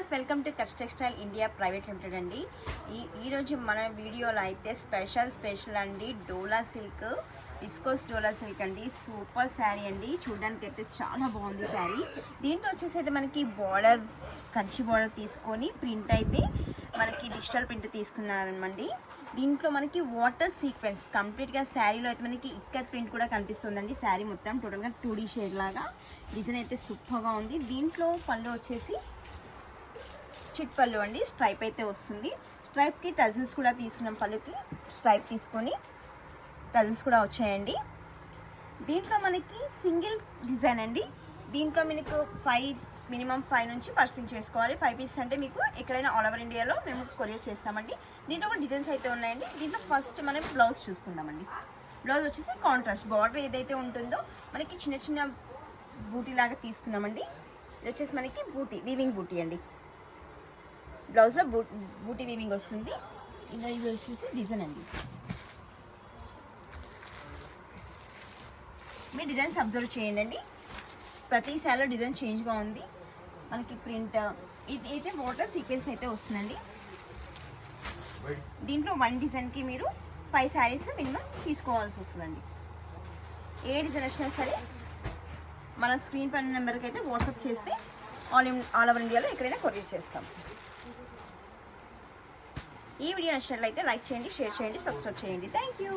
Viewers, welcome to Kutch textile India private limited అండి. ఈరోజు మన వీడియోలో అయితే స్పెషల్ అండి డోలా సిల్క్, విస్కోస్ డోలా సిల్క్ అండి. సూపర్ శారీ అండి, చూడడానికి అయితే చాలా బాగుంది శారీ. దీంట్లో వచ్చేసి అయితే మనకి బార్డర్, కంచి బార్డర్ తీసుకొని ప్రింట్ అయితే మనకి డిజిటల్ ప్రింట్ తీసుకున్నారనమండి. దీంట్లో మనకి వాటర్ సీక్వెన్స్ కంప్లీట్గా శారీలో అయితే మనకి ఇక్కత్ ప్రింట్ కూడా కనిపిస్తుందండి. శారీ మొత్తం టోటల్గా 2D షేడ్ లాగా డిజైన్ అయితే సూపర్గా ఉంది. దీంట్లో పళ్ళు వచ్చేసి చిట్ పళ్ళు అండి, స్ట్రైప్ అయితే వస్తుంది. స్ట్రైప్కి టజిల్స్ కూడా తీసుకున్నాం, పళ్ళుకి స్ట్రైప్ తీసుకొని టజిల్స్ కూడా వచ్చాయండి. దీంట్లో మనకి సింగిల్ డిజైన్ అండి. దీంట్లో మీకు మినిమం 5 నుంచి పర్సింగ్ చేసుకోవాలి. 5 పీసెస్ అంటే మీకు ఎక్కడైనా ఆల్ ఓవర్ ఇండియాలో మేము కొరియర్ చేస్తామండి. దీంట్లో కూడా డిజైన్స్ అయితే ఉన్నాయండి. దీంట్లో ఫస్ట్ మనం బ్లౌజ్ చూసుకుందామండి. బ్లౌజ్ వచ్చేసి కాంట్రాస్ట్ బార్డర్ ఏదైతే ఉంటుందో మనకి చిన్న చిన్న బూటీ లాగా తీసుకున్నామండి. ఇది వచ్చేసి మనకి వీవింగ్ బూటీ అండి. బ్లౌజ్లో బూటీ వీవింగ్ వస్తుంది. ఇది వచ్చేసి డిజైన్ అండి. మీ డిజైన్స్ అబ్జర్వ్ చేయండి అండి. ప్రతి శారీలో డిజైన్ చేంజ్గా ఉంది. మనకి ప్రింట్ ఇది అయితే వాటర్ సీక్వెన్స్ అయితే వస్తుందండి. దీంట్లో 1 డిజైన్కి మీరు 5 శారీస్ మినిమం తీసుకోవాల్సి వస్తుందండి. ఏ డిజైన్ వచ్చినా సరే మన స్క్రీన్ పైన నెంబర్కి అయితే వాట్సాప్ చేస్తే ఆల్ ఓవర్ ఇండియాలో ఎక్కడైనా కొరియర్ చేస్తాం. ఈ వీడియో నచ్చినట్లయితే లైక్ చేయండి, షేర్ చేయండి, సబ్స్క్రైబ్ చేయండి. Thank you.